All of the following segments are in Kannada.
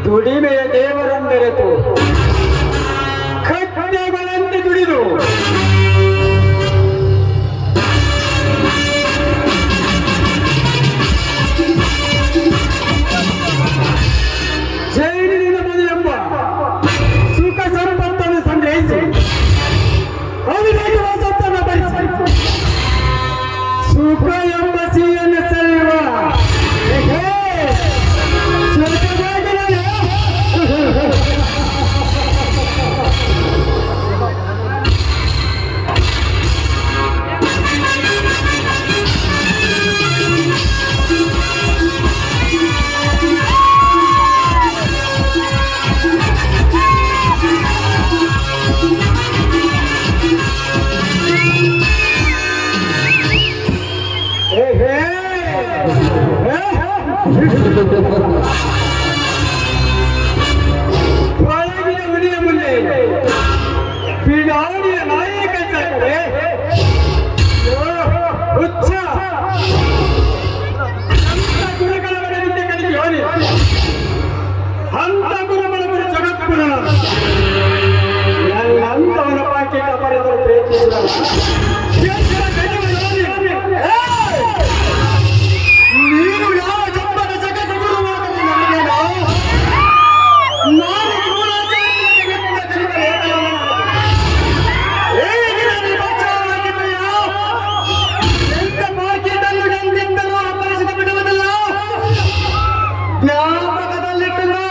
ದುಡಿಮೆಯ ದೇವರೆಂದರೆತು ಕಟ್ಟೆಗಳಂತೆ ದುಡಿದು ಒಳಗಿನ ಹುಲಿಯ ಮುಂದೆ ಬಿಡಾಡಿಯ ನಾಯಕ ಇದ್ದಾರೆ. ಹುಚ್ಚ ಅಂತ ಗುರುಗಳ ಮನೆಯಿಂದ ಕಲಿಗೆ ಹೋಗಿ ಅಂತ ಗುರುಗಳ ಗುರು ಜಗದ್ಗುರು ನನ್ನಂತವನ ಪಾಕಿಟ ಪರಿಸರ ಪ್ರೀತಿಸಿದ ನೀನು ಯಾವ ಜಂಬದ ಜಗದ್ಗುರುವಾಗಲು ನನಗೇನೋ ನಾನು ಎಂತ ಪಾಕಿಟನ್ನು ಎಂದೆಂದಲೂ ಅಪರಿಸಿದ ಬಿಡುವುದಿಲ್ಲ. ಜ್ಞಾಪಕದಲ್ಲಿಟ್ಟನು.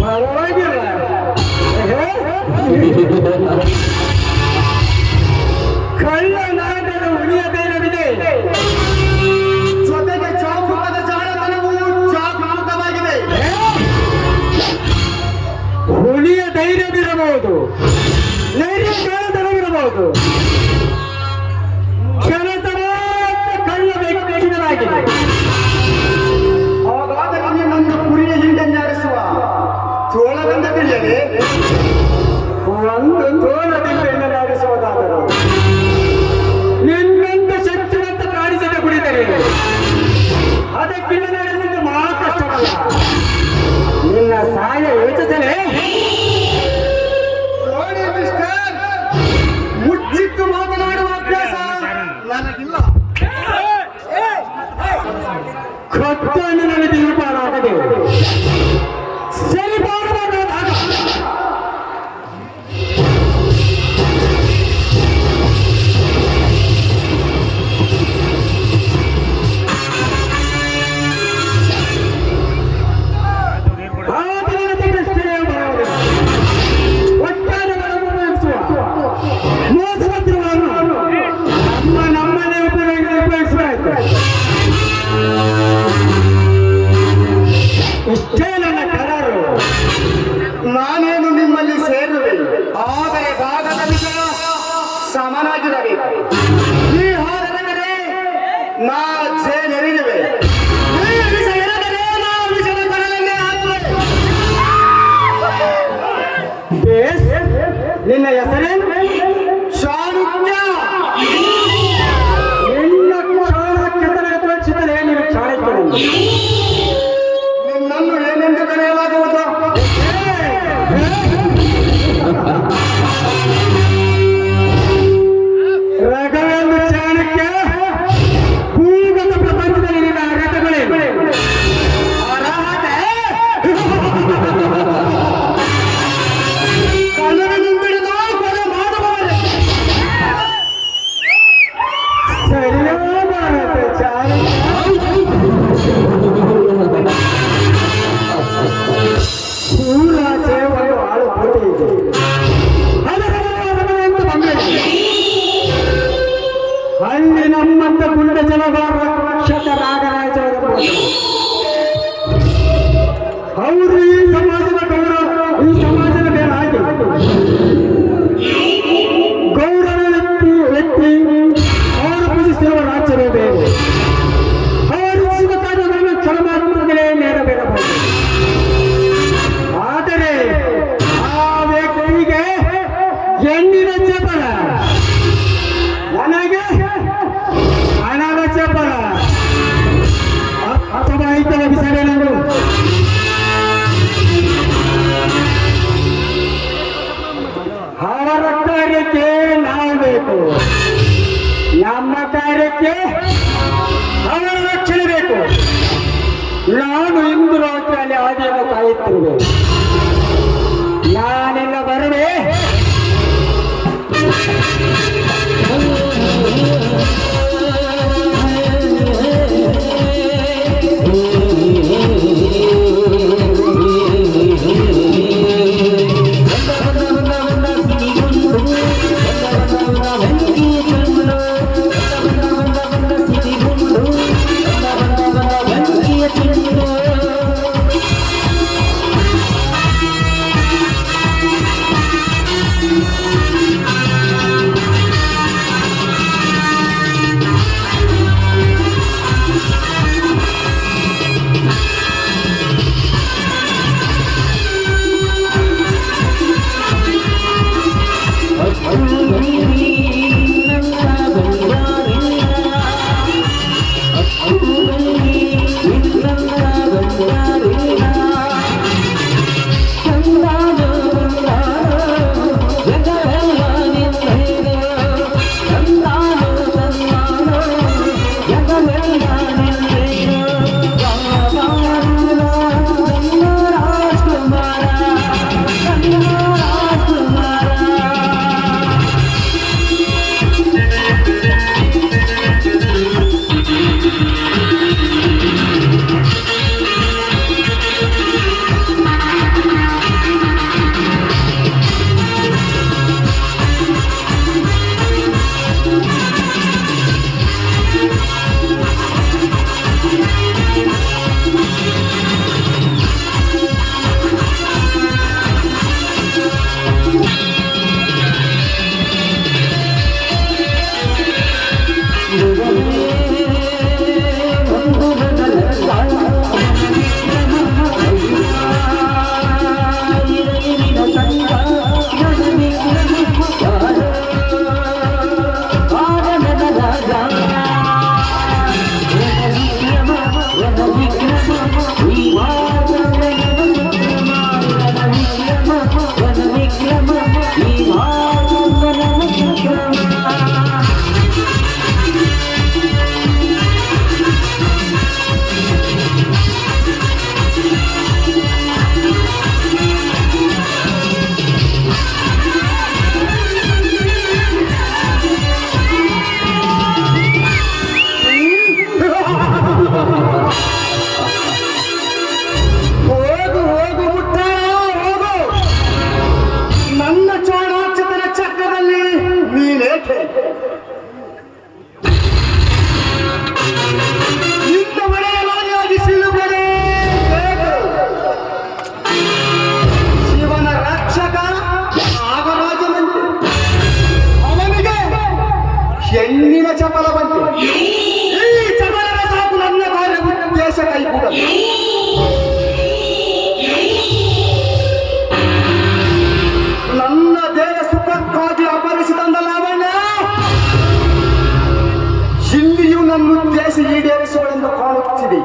ಪರವಾಗಿಲ್ಲ. ಕಳ್ಳ ನಾಗರ ಉಳಿಯ ಧೈರ್ಯವಿದೆ, ಜೊತೆಗೆ ಚಾಪುಕದ ಜಾಣತನವೂ ಜಾಗೃತವಾಗಿದೆ. ಹುಲಿಯ ಧೈರ್ಯವಿರಬಹುದು, ನೈರ್ಯ ಜಾಣತನವಿರಬಹುದು, ಕೆಲಸ ಕಳ್ಳ ವ್ಯಕ್ತಿಗಳಾಗಿದೆ. ಹಾಗಾದರೆ ನಿನ್ನನ್ನು ಕುರಿಯ ಹಿಂಡನ್ನಾರಿಸುವ ತೋಳದಿಂದ ತಿಳಿಯದೆ ಒಂದು ತೋಳದಿಂದ ಎನ್ನಲಾಡಿಸುವುದಾದರೂ ನಿನ್ನಂತ ಶಕ್ತಿವಂತ ಕಾಣಿಸದೆ ಕುಡಿದರೆ ಅದಕ್ಕಿಂತ ನಡೆಸಿದ್ದು ಮಹಾ ಕಷ್ಟವಲ್ಲ. ನಿನ್ನ ಸಹಾಯ ಯೋಚಿಸಲೇ ನೋಡಿ ಮಿಸ್ಟರ್, ಮುಚ್ಚಿಟ್ಟು ಮಾತನಾಡುವ ಅಭ್ಯಾಸ ನನಗಿಲ್ಲ. ಕತ್ತನ್ನು ನನಗೆ ನಿರ್ಮಾಣವಾಗದೆ ಸರಿ ಮಾಡಬಹುದಾದ ನಮ್ಮನೆ ಉಪಯೋಗಿಸಬೇಕು. ಇಷ್ಟೇ ನನ್ನ ಕರಾರು. ನಾನೇನು ನಿಮ್ಮಲ್ಲಿ ಸೇರುವೆ, ಆದರೆ ಭಾಗದ ವಿಷಯ ಸಮನಾಗಿರಬೇಕು. ಈ ಹಾರದರೆ ನಾ ಜೇನೆರಿಯುವೆ, ಈ ವಿಷ ಎರೆದರೆ ನಾ ವಿಷದ ಕೊರಳನ್ನೇ ಹಾಕುವೆ. ಬೇಸ್, ನಿನ್ನ ಹೆಸರೇನು? ಚಾಣಕ್ಯ. ನಿನ್ನ ಚಾಣಕ್ಯತನ ತೋರಿಸಿದರೆ ನೀವು ಚಾಣಕ್ಯರು. ನಿನ್ನನ್ನು ಏನೆಂದು ಕರೆಯಲಾಗುವುದು? ರಘವೇಂದ್ರ ಚಾಣಕ್ಯ. ಭೂಗತ ಪ್ರಪಂಚದಲ್ಲಿ ನಿನ್ನ ಅರ್ಹತೆಗಳೇನು? ಅರ್ಹತೆ ಕನ್ನಡದಿಂಬಿಡಿದು ಕೊಲೆ ಮಾಡುವವರೇ. ಸರಿಯಾದ ಅರ್ಹತೆ ಚಾಣಕ್ಯ. ಊರಾಚೆ ಒಂದು ಆಳು ಕೋಟೆ ಇದೆ, ಅದರ ಅಂತ ಬಂದಿದೆ. ಅಲ್ಲಿ ನಮ್ಮಂತ ಗುಂಡ ಜನಗಾರ ರಕ್ಷಕ ನಾಗರಾಜರ ಅವರು ಈ ಸಮಾಜದ ಗೌರವ, ಈ ಸಮಾಜದ ಮೇಲೆ ಹಾಗೆ ಗೌರವ ವ್ಯಕ್ತಿ ಅವರು ಪೂಜಿಸಿರುವ ರಾಜ್ಯವೇ ಬೇರೆ. ಅವರು ಇಚ್ಛಿತ ಕಾರ್ಯಗಳನ್ನು ಕ್ಷಣ ಮಾತ್ರದಲ್ಲೇ ನೇರಬೇಕಬಹುದು. ಆದರೆ ಆ ವ್ಯಕ್ತಿಗೆ ಹೆಣ್ಣಿನ ಚಪಲ, ನನಗೆ ಹಣದ ಚಪಲ ಅಥವಾ ಐತಲ ಬಿಸರೇನದು. ಅವರ ಕಾರ್ಯಕ್ಕೆ ನಾವು ಬೇಕು, ನಮ್ಮ ಕಾರ್ಯಕ್ಕೆ ಅವರ ರಕ್ಷಣೆ ಬೇಕು. ನಾನು ಇಂದು ರಾತ್ರಿಯಲ್ಲಿ ಆದಿಯನ್ನು ಕಾಯುತ್ತಿರುವೆ. ನಾನೆಲ್ಲ ಬರುವೆ. ಹೆಣ್ಣಿನ ಚಪಲ ಬಂತು. ಈ ಚಪಲದ ಸಾಕು ನನ್ನ ಕಾರ್ಯ ಉದ್ದೇಶ ಕೈಗೂಡಲು. ನನ್ನ ದೇಹ ಸುಖಕ್ಕಾಗಿ ಅಪರಿಸಿದಂದ ಲಾವಣ್ಯ ಇಲ್ಲಿಯೂ ನನ್ನ ಉದ್ದೇಶ ಈಡೇರಿಸುವಳೆಂದು ಕಾಣುತ್ತಿದೆ.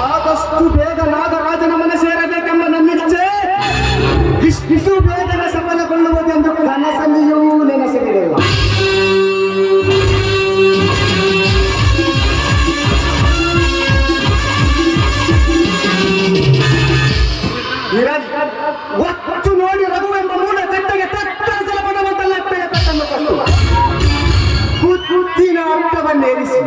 ಆದಷ್ಟು ಬೇಗ ನಾಗರಾಜನ ಮನೆ ಸೇರಬೇಕೆಂಬ ನನ್ನಿಚ್ಛೆ ಇಷ್ಟು ಬೇಗನೆ ಸಫಲಗೊಳ್ಳುವುದೆಂದು ಕನಸಲ್ಲಿಯೂ ನೆನೆಸಿರಲಿಲ್ಲ. ಒತ್ತು ನೋಡಿ ರಘು ಎಂಬ ಮೂಲ ಕಟ್ಟೆಗೆ ತತ್ತರಿಸಲ ಪಡವಂತಲ್ಲ ಪೆಟ್ಟನ್ನು ಕೊಟ್ಟು ಕುತ್ತಿನ ಅರ್ಥವನ್ನೇರಿಸಿ